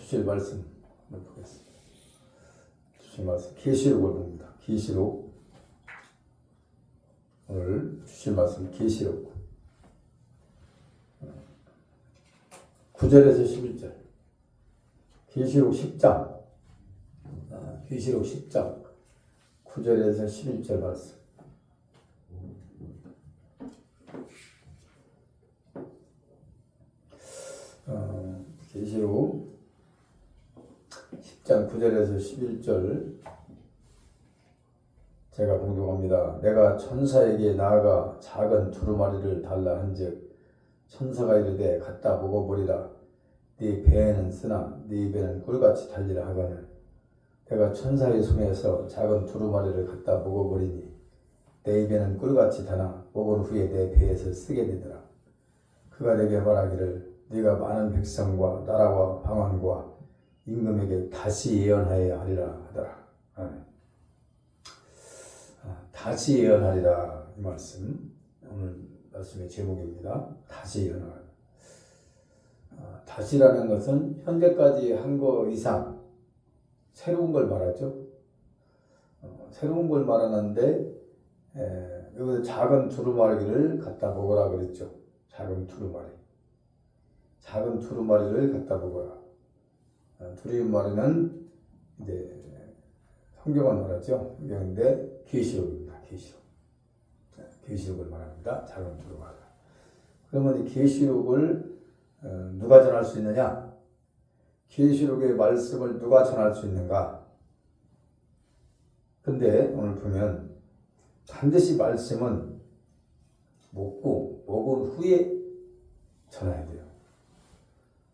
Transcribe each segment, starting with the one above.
주실 말씀 한번 보겠습니다. 주실 말씀 계시록을 봅니다. 계시록 오늘 주실 말씀 계시록 9절에서 11절 계시록 10장 계시록 10장 9절에서 11절 말씀 계시록 10장 9절에서 11절 제가 봉독합니다. 내가 천사에게 나아가 작은 두루마리를 달라 한즉 천사가 이르되 갖다 먹어보리라. 네 배에는 쓰나 네 입에는 꿀같이 달리라 하거늘 내가 천사의 손에서 작은 두루마리를 갖다 먹어버리니 내 입에는 꿀같이 다나 먹은 후에 내 배에서 쓰게 되더라. 그가 내게 말하기를 네가 많은 백성과 나라와 방언과 임금에게 다시 예언하여야 하리라 하더라. 다시 예언하리라 이 말씀 오늘 말씀의 제목입니다. 다시 예언하라. 다시라는 것은 현재까지 한 거 이상 새로운 걸 말하죠. 새로운 걸 말하는데 여기서 작은 두루마리를 갖다 먹으라 그랬죠. 작은 두루마리를 갖다 먹어라. 두루마리는 이제 성경을 말하죠. 성경인데 계시록입니다. 계시록을 말합니다. 작은 두루마리. 그러면 이 계시록을 누가 전할 수 있느냐? 계시록의 말씀을 누가 전할 수 있는가? 근데 오늘 보면 반드시 말씀은 먹은 후에 전해야 돼요.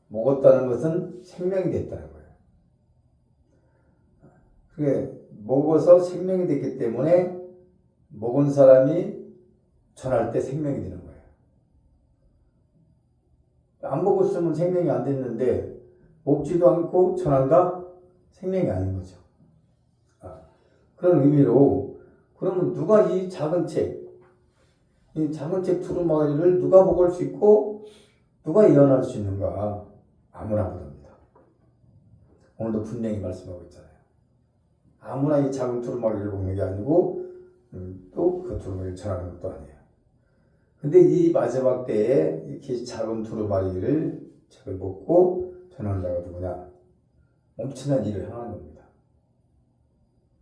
먹었다는 것은 생명이 됐다는 거예요. 그게 먹어서 생명이 됐기 때문에 먹은 사람이 전할 때 생명이 되는 거예요. 안 먹었으면 생명이 안 됐는데 먹지도 않고 전한다? 생명이 아닌 거죠. 그런 의미로 그러면 누가 이 작은 책 두루마리를 누가 먹을 수 있고 누가 예언할 수 있는가? 아무나 못합니다. 오늘도 분명히 말씀하고 있잖아요. 아무나 이 작은 두루마리를 먹는 게 아니고 또 그 두루마리를 전하는 것도 아니에요. 근데 이 마지막 때에 이렇게 작은 두루마리를 책을 먹고 전하는 자가 누구냐? 엄청난 일을 행하는 겁니다.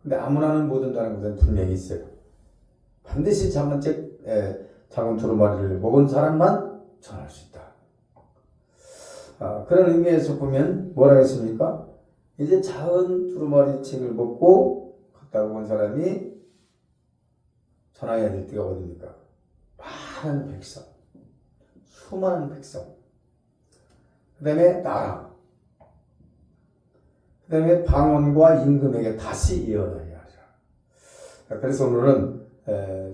근데 아무나는 못 한다는 것은 분명히 있어요. 반드시 작은 두루마리를 먹은 사람만 전할 수 있다. 그런 의미에서 보면 뭐라 했습니까? 이제 작은 두루마리 책을 먹고 갖다 먹은 사람이 전해야 될 때가 어디입니까? 많은 백성, 수많은 백성, 그 다음에 나라, 그 다음에 방언과 임금에게 다시 예언하여야 하리라. 그래서 오늘은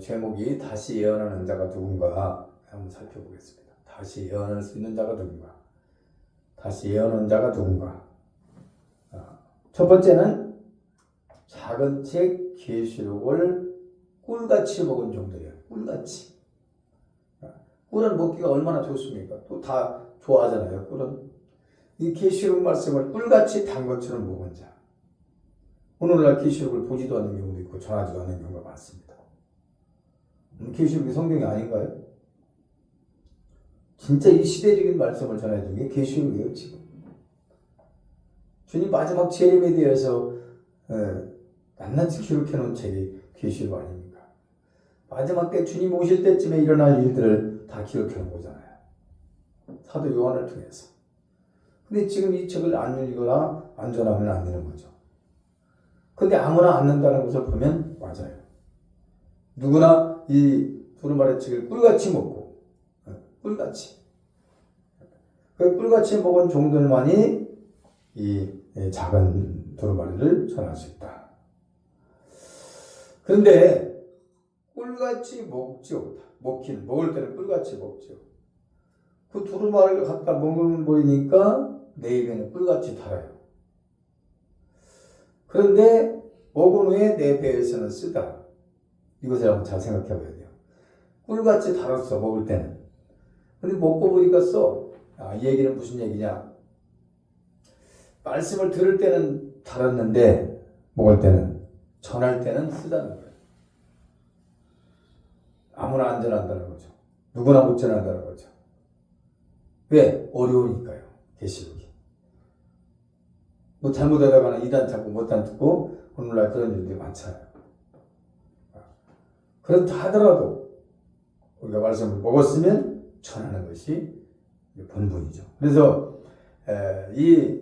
제목이 다시 예언하는 자가 누군가 한번 살펴보겠습니다. 다시 예언할 수 있는 자가 누군가? 다시 예언하는 자가 누군가? 첫 번째는 작은 책 계시록을 꿀같이 먹은 정도예요. 꿀같이. 꿀은 먹기가 얼마나 좋습니까? 또 다 좋아하잖아요. 꿀은. 이 계시록 말씀을 꿀같이 단 것처럼 먹은 자. 오늘날 계시록을 보지도 않는 경우도 있고 전하지도 않는 경우가 많습니다. 계시록이 성경이 아닌가요? 진짜 이 시대적인 말씀을 전해주는 게 계시록이에요. 지금. 주님 마지막 재림에 대해서 낱낱이 기록해놓은 책이 계시록 아닙니까? 마지막 때 주님 오실 때쯤에 일어날 일들을 다 기록해놓은 거잖아요. 사도 요한을 통해서. 근데 지금 이 책을 안 읽거나 안 전하면 안 되는 거죠. 근데 아무나 안 는다는 것을 보면 맞아요. 누구나 이 두루마리 책을 꿀같이 먹고 꿀같이 그 꿀같이 먹은 종들만이 이 작은 두루마리를 전할 수 있다. 그런데 꿀같이 먹지요. 먹을 때는 꿀같이 먹지요. 그 두루마리를 갖다 먹어버리니까 내 입에는 꿀같이 달아요. 그런데 먹은 후에 내 배에서는 쓰다. 이것을 한번 잘 생각해 봐야 돼요. 꿀같이 달았어, 먹을 때는. 근데 먹고 보니까 써. 이 얘기는 무슨 얘기냐? 말씀을 들을 때는 달았는데 먹을 때는 전할 때는 쓰다는 거예요. 아무나 안 전한다는 거죠. 누구나 못 전한다는 거죠. 왜? 어려우니까요. 계시록이. 뭐 잘못하다가는 2단 찾고 못단 듣고 오늘날 그런 일들이 많잖아요. 그렇다 하더라도 우리가 말씀을 먹었으면 전하는 것이 본분이죠. 그래서 이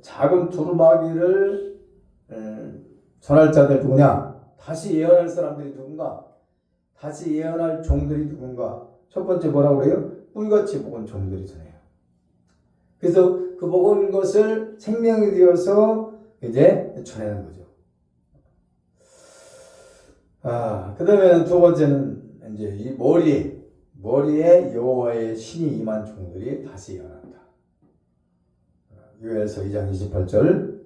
작은 두루마기를 전할 자들 누구냐? 다시 예언할 사람들이 누군가? 다시 예언할 종들이 누군가? 첫 번째 뭐라고 그래요? 꿀같이 먹은 종들이 전해요. 그래서 그 먹은 것을 생명이 되어서 이제 전하는 거죠. 그 다음에 두 번째는 이제 이 머리에 여호와의 신이 임한 종들이 다시 예언한다. 요엘서 2장 28절,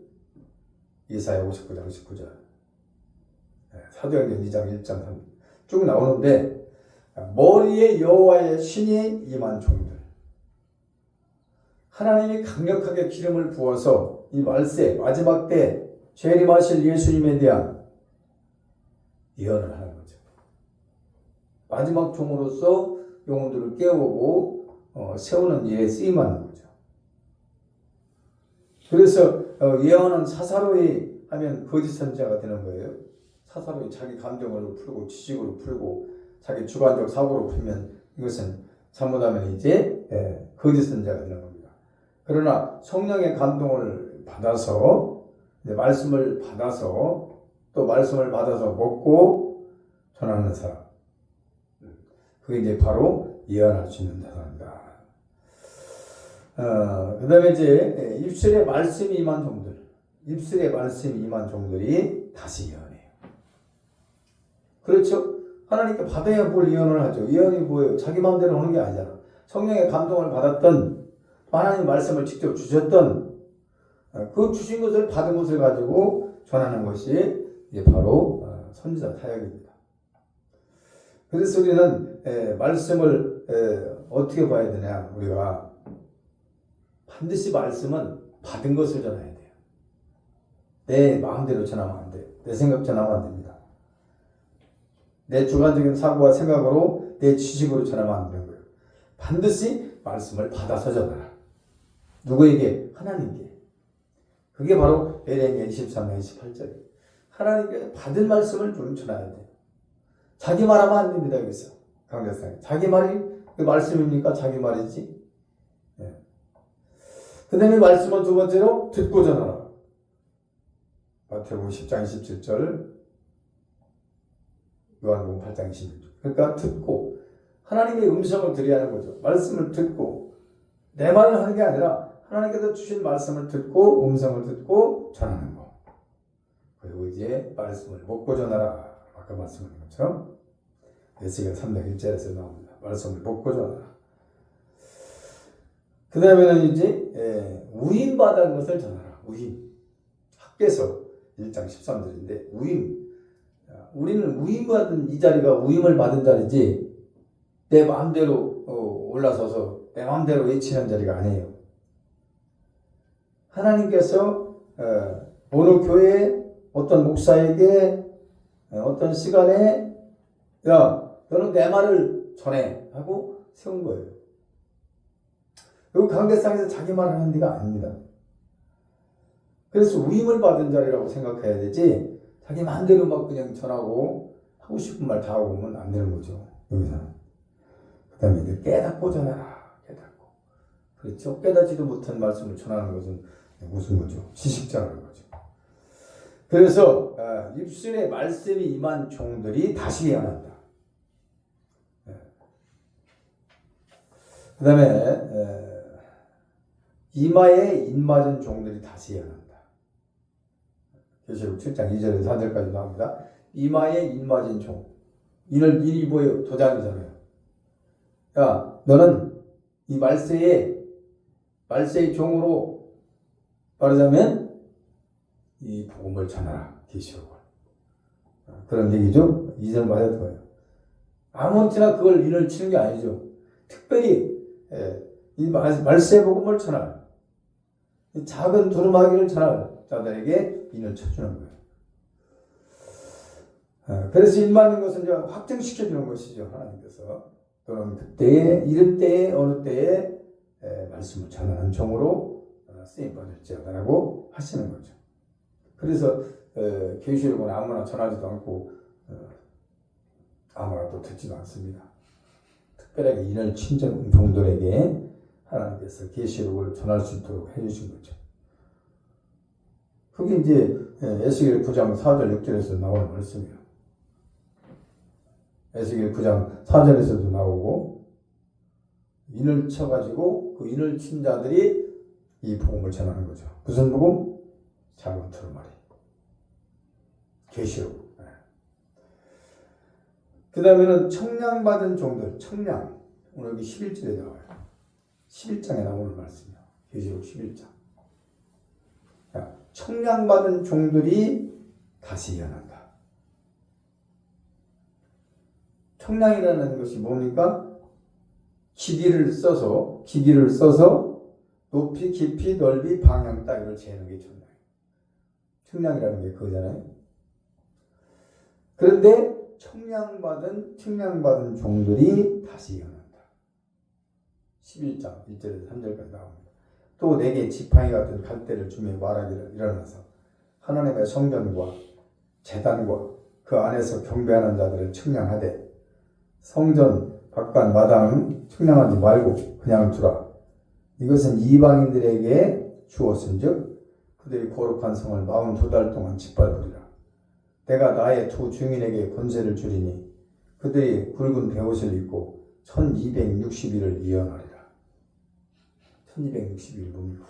이사야 59장 19절, 사도행전 2장 1장 3, 쭉 나오는데 머리에 여호와의 신이 임한 종들, 하나님이 강력하게 기름을 부어서 이 말세 마지막 때 재림하실 예수님에 대한 예언을 하는 거죠. 마지막 종으로서 영혼들을 깨우고 세우는 일에 쓰임하는 거죠. 그래서 예언은 사사로이 하면 거짓 선지자가 되는 거예요. 사사로이 자기 감정으로 풀고 지식으로 풀고 자기 주관적 사고로 풀면 이것은 잘못하면 이제 거짓 선지자가 되는 겁니다. 그러나 성령의 감동을 받아서 말씀을 받아서 또 말씀을 받아서 먹고 전하는 사람, 그게 이제 바로 예언할 수 있는 사람이다. 그 다음에 이제 입술에 말씀이 임한 종들, 입술에 말씀이 임한 종들이 다시 예언해요. 그렇죠? 하나님께 받아야 뭘 예언을 하죠. 예언이 뭐예요? 자기 마음대로 하는 게 아니잖아. 성령의 감동을 받았던, 하나님 말씀을 직접 주셨던 그 주신 것을 받은 것을 가지고 전하는 것이 이제 바로 선지자 사역입니다. 그래서 우리는 말씀을 어떻게 봐야 되냐? 우리가 반드시 말씀은 받은 것을 전해야 돼요. 내 마음대로 전하면 안 돼요. 내 생각 전하면 안 됩니다. 내 주관적인 사고와 생각으로 내 지식으로 전하면 안 되는 거예요. 반드시 말씀을 받아서 전하라. 누구에게? 하나님께. 그게 바로 예레미야 23장 28절이에요. 하나님께 받은 말씀을 좀 전해야 돼요. 자기 말하면 안 됩니다. 여기서 강대상 자기 말이 그 말씀입니까? 자기 말이지. 그 다음에 말씀은 두 번째로 듣고 전하라. 마태복음 10장 27절, 요한복음 8장 26절. 그러니까 듣고 하나님의 음성을 들어야 하는 거죠. 말씀을 듣고 내 말을 하는 게 아니라 하나님께서 주신 말씀을 듣고 음성을 듣고 전하는 거. 그리고 이제 말씀을 먹고 전하라. 아까 말씀하신 것처럼 에스겔 301절에서 나옵니다. 말씀을 먹고 전하라. 그 다음에는 이제 우임 받은 것을 전하라. 우임. 학개서 1장 13절인데 우임. 우리는 우임 받은 이 자리가 우임을 받은 자리지 내 마음대로 올라서서 내 마음대로 외치는 자리가 아니에요. 하나님께서 어느 교회에 어떤 목사에게 어떤 시간에 야 너는 내 말을 전해 하고 세운 거예요. 여기 강대상에서 자기 말 하는 데가 아닙니다. 그래서 위임을 받은 자리라고 생각해야 되지 자기 마음대로 막 그냥 전하고 하고 싶은 말 다 하고 오면 안 되는 거죠. 여기서는. 그 다음에 이제 깨닫고 전하라. 깨닫고. 그렇죠. 깨닫지도 못한 말씀을 전하는 것은 무슨 거죠? 지식자라는 거죠. 그래서 입술에 말씀이 임한 종들이 다시 예언한다. 그 다음에 이마에 입맞은 종들이 다시 예언한다. 계시록 7장 2절에서 4절까지 나옵니다. 이마에 입맞은 종. 이이 뭐예요? 도장이잖아요. 야, 너는 이 말세의 종으로 말하자면 이 복음을 전하라. 계시록을. 그런 얘기죠. 2절 맞아 들어요. 아무렇지나 그걸 인을 치는 게 아니죠. 특별히 이 말세의 복음을 전하라. 이 작은 두루마기를 전할 자들에게 인을 쳐주는 거예요. 그래서 일 맞는 것은 이제 확정시켜주는 것이죠. 하나님께서. 또는 그때에, 이럴 때에, 어느 때에 말씀을 전하는 종으로 쓰임받을지어다라고 하시는 거죠. 그래서 계시록은 아무나 전하지도 않고 아무나 또 듣지도 않습니다. 특별하게 인을 친정 종들에게 하나님께서 계시록을 전할 수 있도록 해주신 거죠. 그게 이제 에스겔 9장 4절 6절에서 나오는 말씀이에요. 에스겔 9장 4절에서도 나오고, 인을 쳐가지고 그 인을 친 자들이 이 복음을 전하는 거죠. 무슨 복음? 작은 두루마리. 계시록. 그 다음에는 청량받은 종들, 청량. 오늘 여기 11절에 나와요. 11장에 나오는 말씀이에요. 계시록 11장. 청량받은 종들이 다시 일어난다. 청량이라는 것이 뭡니까? 기기를 써서 높이, 깊이, 넓이, 방향 따위를 재는 게 청량이에요. 청량이라는 게 그거잖아요. 그런데 청량받은 종들이 다시 일어난다. 11장 1절에서 3절까지 나옵니다. 또 내게 지팡이 같은 갈대를 주며 말하기를 일어나서 하나님의 성전과 제단과 그 안에서 경배하는 자들을 청량하되 성전 바깥 마당은 청량하지 말고 그냥 두라. 이것은 이방인들에게 주었은즉 그들이 거룩한 성을 42달 동안 짓밟으리라. 내가 나의 두 증인에게 권세를 주리니 그들이 굵은 베옷을 입고 1260일을 예언하리라. 1260일 보면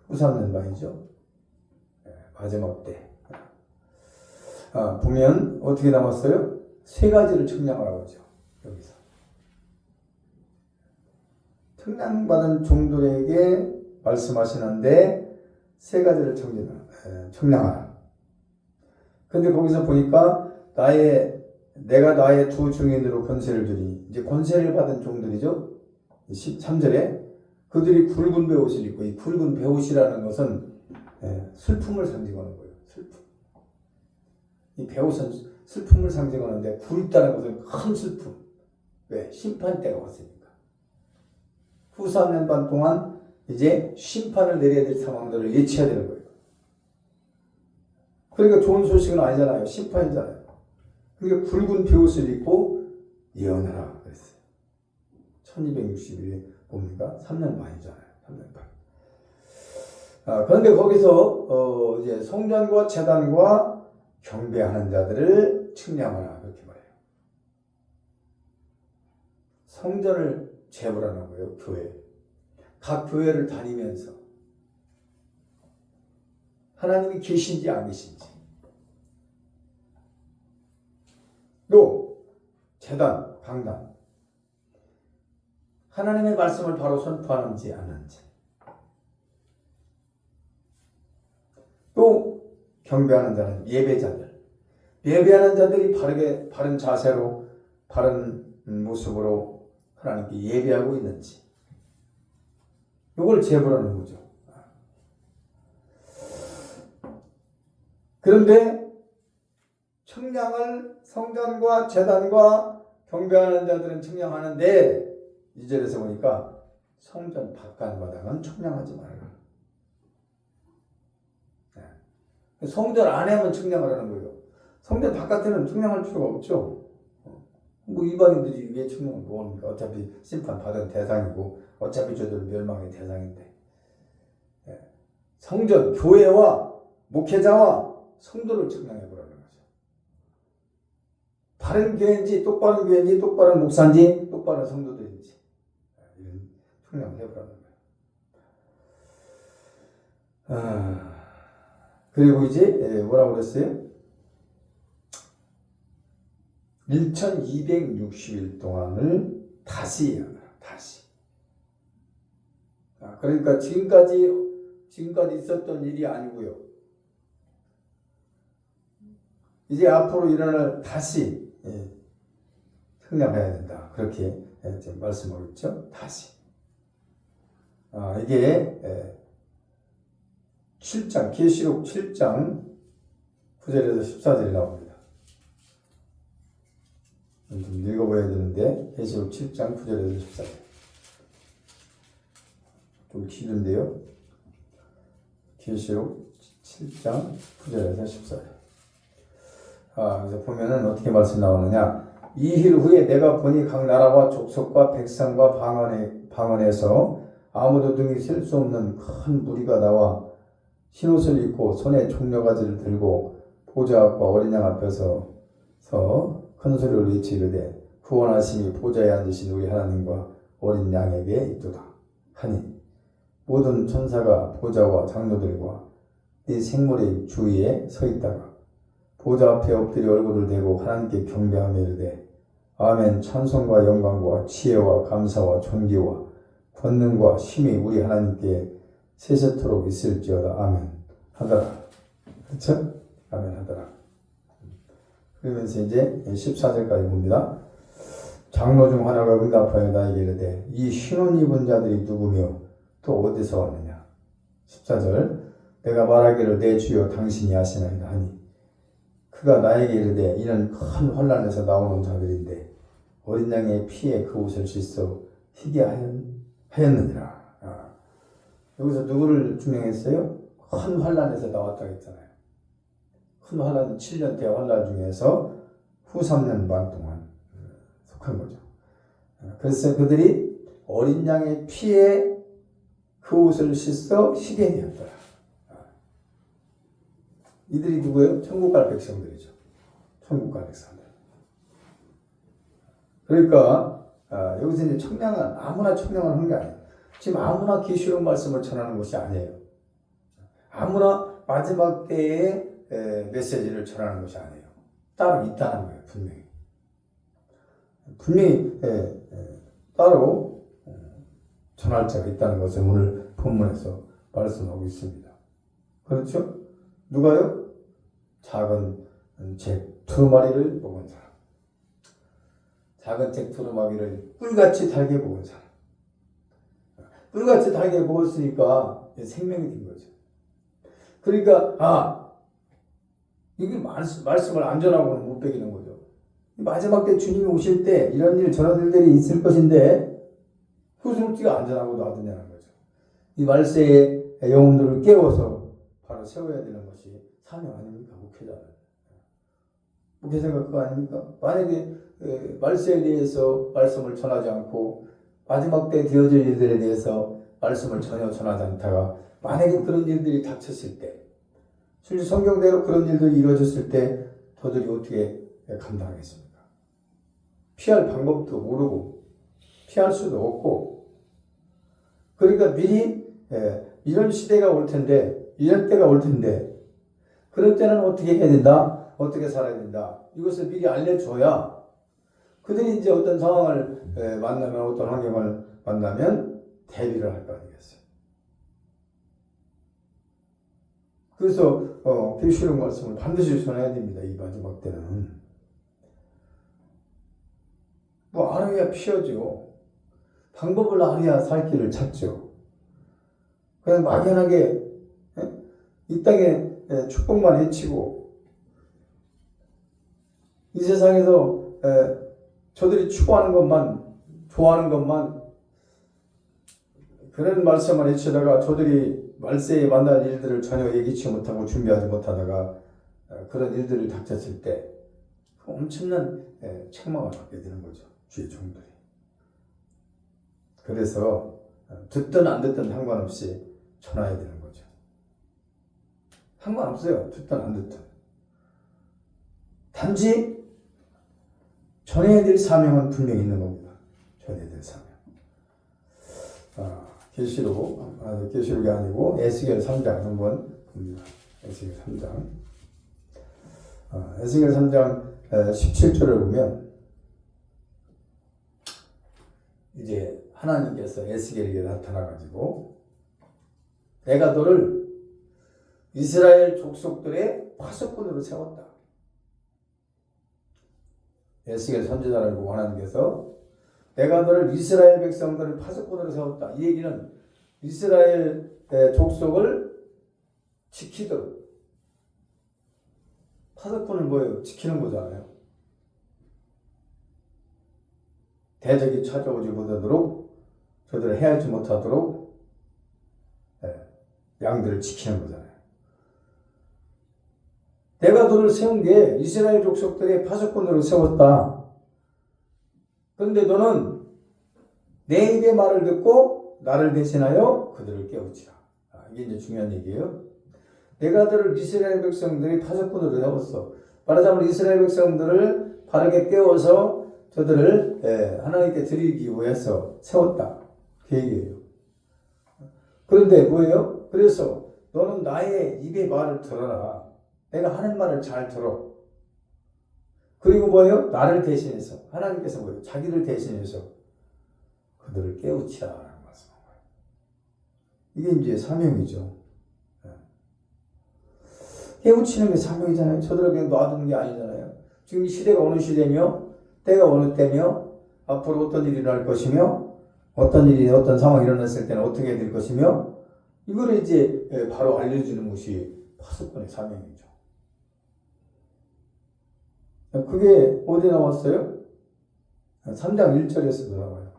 후삼는 바이죠. 마지막 때. 보면 어떻게 남았어요? 세 가지를 청량하라고 하죠. 여기서. 청량받은 종들에게 말씀하시는데 세 가지를 청량하라. 근데 거기서 보니까 내가 나의 두 증인으로 권세를 주니, 이제 권세를 받은 종들이죠. 13절에 그들이 굵은 베옷을 입고, 이 굵은 베옷이라는 것은 슬픔을 상징하는 거예요. 슬픔. 이 베옷은 슬픔을 상징하는데 굵다는 것은 큰 슬픔. 왜? 심판 때가 왔으니까. 후 3년 반 동안 이제 심판을 내려야 될 상황들을 예치해야 되는 거예요. 그러니까 좋은 소식은 아니잖아요. 심판이잖아요. 그러니까 굵은 베옷을 입고 예언하라 그랬어요. 1260일이 뭡니까? 3년 반이잖아요. 3년 반. 그런데 거기서 이제 성전과 제단과 경배하는 자들을 측량하라 그렇게 말해요. 성전을 재보라는 거예요. 교회. 각 교회를 다니면서 하나님이 계신지 안 계신지, 또 제단, 강단, 하나님의 말씀을 바로 선포하는지 안 하는지, 또 경배하는 자는 예배하는 자들이 바른 자세로 바른 모습으로 하나님께 예배하고 있는지, 이걸 재보라는 거죠. 그런데 청량을 성전과 제단과 경배하는 자들은 청량하는데 2절에서 보니까 성전 바깥 마당은 청량하지 말아라. 성전 안에만 청량을 하는 거예요. 성전 바깥에는 청량할 필요가 없죠. 뭐 이방인들이 왜 청량을 뭐합니까? 어차피 심판 받은 대상이고 어차피 저들 멸망의 대상인데. 성전, 교회와 목회자와 성도를 청량해보라는 거죠. 바른 교회인지 똑바른 교회인지 똑바른 목사인지 똑바른 성도들인지 이런 청량을 해보라는 거예요. 그리고 이제 뭐라고 그랬어요? 1260일 동안을 다시 예언하라. 다시. 그러니까 지금까지 있었던 일이 아니고요. 이제 앞으로 일어날 다시 청량해야 된다. 그렇게 지금 말씀하고 있죠. 다시. 이게 7장 계시록 7장 9절에서 14절이 나옵니다. 좀 읽어봐야 되는데 계시록 7장 9절에서 14절 좀 길은데요. 계시록 7장 9절에서 14절. 그래서 보면은 어떻게 말씀 나오느냐. 이힐 후에 내가 보니 각 나라와 족속과 백성과 방언에서 아무도 등이 셀 수 없는 큰 무리가 나와 흰옷을 입고 손에 종려가지를 들고 보좌 앞과 어린 양 앞에서 큰 소리로 외치르되 구원하심이 보좌에 앉으신 우리 하나님과 어린 양에게 있도다 하니 모든 천사가 보좌와 장로들과 네 생물의 주위에 서 있다가 보좌 앞에 엎드려 얼굴을 대고 하나님께 경배하며 이르되 아멘. 찬송과 영광과 지혜와 감사와 존귀와 권능과 힘이 우리 하나님께 세세토록 있을지어다. 아멘 하더라. 그렇죠? 아멘 하더라. 그러면서 이제 14절까지 봅니다. 장로 중 하나가 응답하여 나에게 이르되 이 흰옷 입은 자들이 누구며 또 어디서 왔느냐. 14절 내가 말하기를 내 주여 당신이 아시나이다 하니 그가 나에게 이르되 이는 큰 환난에서 나오는 자들인데 어린 양의 피에 그 옷을 씻어 희게 하였느니라. 여기서 누구를 증명했어요? 큰 환난에서 나왔다고 했잖아요. 큰 환란 7년 대환란 중에서 후 3년 반 동안 속한 거죠. 그래서 그들이 어린 양의 피에 그 옷을 씻어 희게 되었더라. 이들이 누구예요? 천국 갈 백성들이죠. 천국 갈 백성들. 그러니까 여기서 이제 청량한 아무나 청량한 게 아니에요. 지금 아무나 계시록 말씀을 전하는 것이 아니에요. 아무나 마지막 때의 메시지를 전하는 것이 아니에요. 따로 있다는 거예요. 분명히 따로 전할 자가 있다는 것을 오늘 본문에서 말씀하고 있습니다. 그렇죠? 누가요? 작은 잭 두루마리를 먹은 사람. 작은 잭 두루마리를 꿀같이 달게 먹은 사람. 꿀같이 달게 먹었으니까 생명이 된 거죠. 그러니까 이게 말씀을 안 전하고는 못 베기는 거죠. 마지막 때 주님이 오실 때 이런 일 저런 일들이 있을 것인데 그것을 어떻게 안 전하고 놔두냐는 거죠. 이 말세의 영혼들을 깨워서 바로 세워야 되는 것이 사명 아닙니까? 목회자는. 목회자가 그거 아닙니까? 만약에 말세에 대해서 말씀을 전하지 않고 마지막 때 되어질 일들에 대해서 말씀을 전혀 전하지 않다가 만약에 그런 일들이 닥쳤을 때 실제 성경대로 그런 일들이 이루어졌을 때 저들이 어떻게 감당하겠습니까? 피할 방법도 모르고 피할 수도 없고 그러니까 미리 이런 시대가 올 텐데 이런 때가 올 텐데 그럴 때는 어떻게 해야 된다? 어떻게 살아야 된다? 이것을 미리 알려줘야 그들이 이제 어떤 상황을 만나면 어떤 환경을 만나면 대비를 할 거 아니겠어요? 그래서 계시록 말씀을 반드시 전해야 됩니다. 이 마지막 때는 뭐 알아야 피하죠. 방법을 알아야 살 길을 찾죠. 그냥 막연하게 이 땅에 축복만 외치고 이 세상에서 저들이 추구하는 것만 좋아하는 것만 그런 말씀만 외치다가 저들이 말세에 만날 일들을 전혀 예기치 못하고 준비하지 못하다가 그런 일들을 닥쳤을 때 엄청난 책망을 받게 되는 거죠. 주의 종들이. 그래서 듣든 안 듣든 상관없이 전해야 되는 거죠. 상관없어요. 듣든 안 듣든. 단지 전해야 될 사명은 분명히 있는 겁니다. 전해야 될 사명. 계시록이 아니고 에스겔 3장 한번 봅니다. 에스겔 3장. 에스겔 3장 17절을 보면 이제 하나님께서 에스겔에게 나타나가지고 내가 너를 이스라엘 족속들의 파수꾼으로 세웠다. 에스겔 선지자를 보고 하나님께서 내가 너를 이스라엘 백성들을 파수꾼으로 세웠다. 이 얘기는 이스라엘 족속을 지키도록. 파수꾼은 뭐예요? 지키는 거잖아요. 대적이 찾아오지 못하도록, 저들을 해하지 못하도록 양들을 지키는 거잖아요. 내가 너를 세운 게 이스라엘 족속들의 파수꾼으로 세웠다. 그런데 너는 내 입의 말을 듣고 나를 대신하여 그들을 깨우치라. 이게 이제 중요한 얘기예요. 내가 너를 이스라엘 백성들의 파수꾼으로 세웠어. 말하자면 이스라엘 백성들을 바르게 깨워서 저들을 하나님께 드리기 위해서 세웠다. 그 얘기예요. 그런데 뭐예요? 그래서 너는 나의 입의 말을 들어라. 내가 하는 말을 잘 들어. 그리고 뭐예요? 나를 대신해서 하나님께서 뭐예요? 자기를 대신해서 그들을 깨우치라라는 말씀인 거예요. 이게 이제 사명이죠. 깨우치는 게 사명이잖아요. 저들을 그냥 놔두는 게 아니잖아요. 지금 이 시대가 어느 시대며 때가 어느 때며 앞으로 어떤 일이 일어날 것이며 어떤 상황이 일어났을 때는 어떻게 될 것이며 이거를 이제 바로 알려주는 것이 파수꾼의 사명이죠. 그게 어디 나왔어요? 3장 1절에서도 나와요.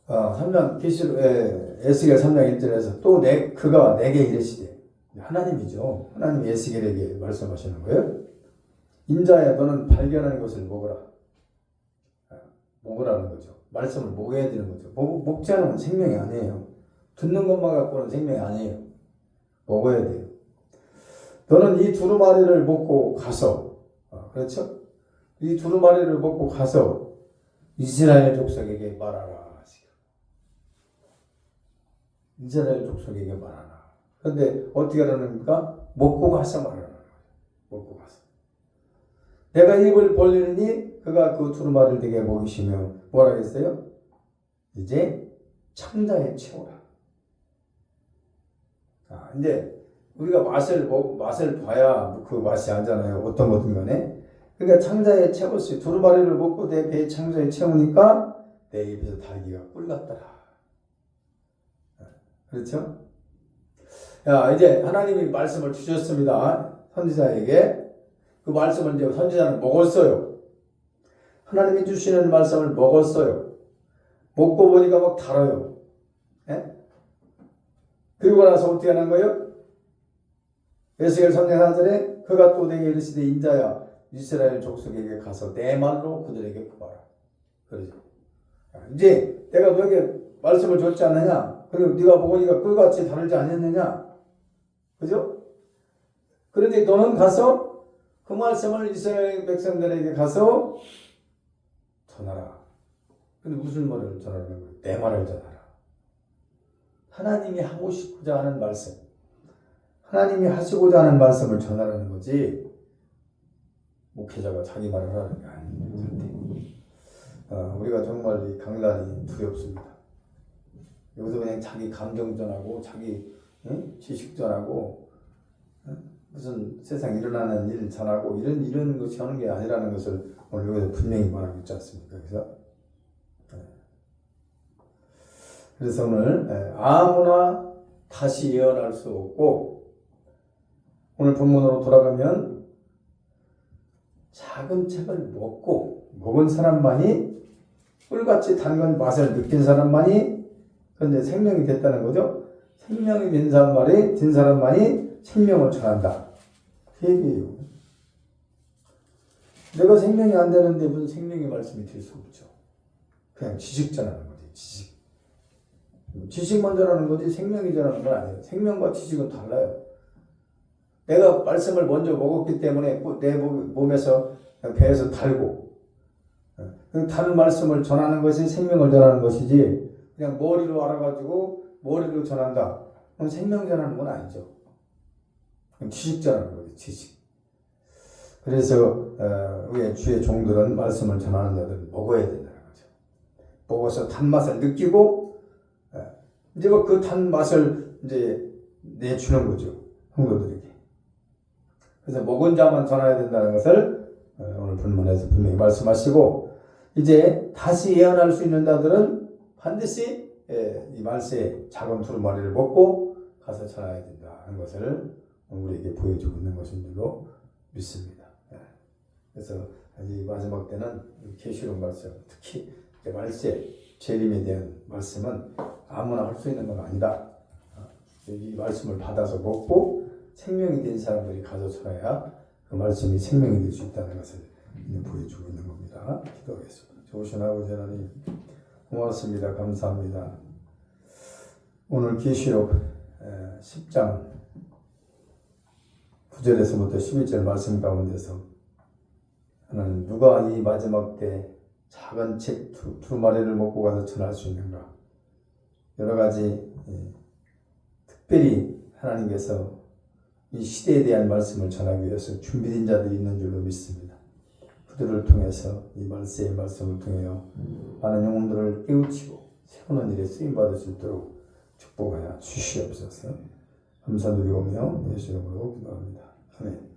3장 에스겔 3장 1절에서 또 그가 내게 이르시되 하나님이죠. 하나님이 에스겔에게 말씀하시는 거예요. 인자야 너는 발견한 것을 먹으라. 먹으라는 거죠. 말씀을 먹어야 되는 거죠. 먹지 않으면 생명이 아니에요. 듣는 것만 갖고는 생명이 아니에요. 먹어야 돼요. 너는 이 두루마리를 먹고 가서 그렇죠? 이 두루마리를 먹고 가서 이스라엘 족속에게 말하라. 이스라엘 족속에게 말하라. 그런데 어떻게 하라는가? 먹고 가서 말하라. 먹고 가서. 내가 입을 벌리니 그가 그 두루마리를 내게 먹이시며 뭐라 했어요? 이제 창자에 채우라. 이제 우리가 맛을 봐야 그 맛이 알잖아요. 어떤 거든 간에. 그러니까 창자에 채웠어요. 두루마리를 먹고 내 배에 창자에 채우니까 내 입에서 달기가 꿀 같더라. 그렇죠? 이제 하나님이 말씀을 주셨습니다. 선지자에게. 그 말씀을 이제 선지자는 먹었어요. 하나님이 주시는 말씀을 먹었어요. 먹고 보니까 막 달아요. 그리고 나서 어떻게 하는 거예요? 에스겔 3장 4절에 그가 또 내게 이르시되 인자야 이스라엘 족속에게 가서 내 말로 그들에게 구하라. 그러죠. 이제 내가 너에게 말씀을 줬지 않느냐? 그리고 네가 먹으니까 꿀같이 다르지 않았느냐? 그죠? 그런데 너는 가서 그 말씀을 이스라엘 백성들에게 가서 전하라. 근데 무슨 말을 전하는 거예요? 내 말을 전하라. 하나님이 하고 싶고자 하는 말씀, 하나님이 하시고자 하는 말씀을 전하라는 거지 목회자가 자기 말을 하라는 게 아니에요. 우리가 정말 이 강단이 두렵습니다. 여기서 그냥 자기 감정 전하고 자기 지식 전하고 무슨 세상에 일어나는 일 전하고 이런 것이 하는 게 아니라는 것을 오늘 여기서 분명히 말하고 있지 않습니까? 그래서 오늘 아무나 다시 예언할 수 없고 오늘 본문으로 돌아가면 작은 책을 먹은 사람만이 꿀같이 단 건 맛을 느낀 사람만이 그런데 생명이 됐다는 거죠. 생명이 된 사람만이 생명을 전한다. 그 얘기예요. 내가 생명이 안 되는데 무슨 생명의 말씀이 될 수 없죠. 그냥 지식 전하는 거지. 지식만 전하는 거지 생명이 전하는 건 아니에요. 생명과 지식은 달라요. 내가 말씀을 먼저 먹었기 때문에 내 몸에서 배에서 달고 다른 말씀을 전하는 것이 생명을 전하는 것이지 그냥 머리로 알아가지고 머리로 전한다. 그럼 생명 전하는 건 아니죠. 지식 전하는 거지. 지식. 그래서 우리 주의 종들은 말씀을 전하는 자들은 먹어야 된다는 거죠. 먹어서 단맛을 느끼고 이제 그 단맛을 이제 내주는 거죠. 성도들에게. 그래서 먹은 자만 전해야 된다는 것을 오늘 본문에서 분명히 말씀하시고 이제 다시 예언할 수 있는 자들은 반드시 이 말세에 작은 두루마리를 먹고 가서 전해야 된다 하는 것을 우리에게 보여주고 있는 것인 줄로 믿습니다. 그래서 이 마지막 때는 계시록 말씀, 특히 말세, 재림에 대한 말씀은 아무나 할 수 있는 건 아니다. 이 말씀을 받아서 먹고 생명이 된 사람들이 가서 전해야 그 말씀이 생명이 될 수 있다는 것을 보여주고 있는 겁니다. 기도하겠습니다. 좋으신 아버지 하나님 고맙습니다. 감사합니다. 오늘 계시록 10장 9절에서부터 11절 말씀 가운데서 하나님 누가 이 마지막 때 작은 책 두 마리를 먹고 가서 전할 수 있는가? 여러 가지 특별히 하나님께서 이 시대에 대한 말씀을 전하기 위해서 준비된 자들이 있는 줄로 믿습니다. 그들을 통해서 이 말세의 말씀을 통하여 많은 영혼들을 깨우치고 세우는 일에 쓰임받을 수 있도록 축복하여 주시옵소서. 감사드리오며 예수 이름으로 기도합니다. 아멘.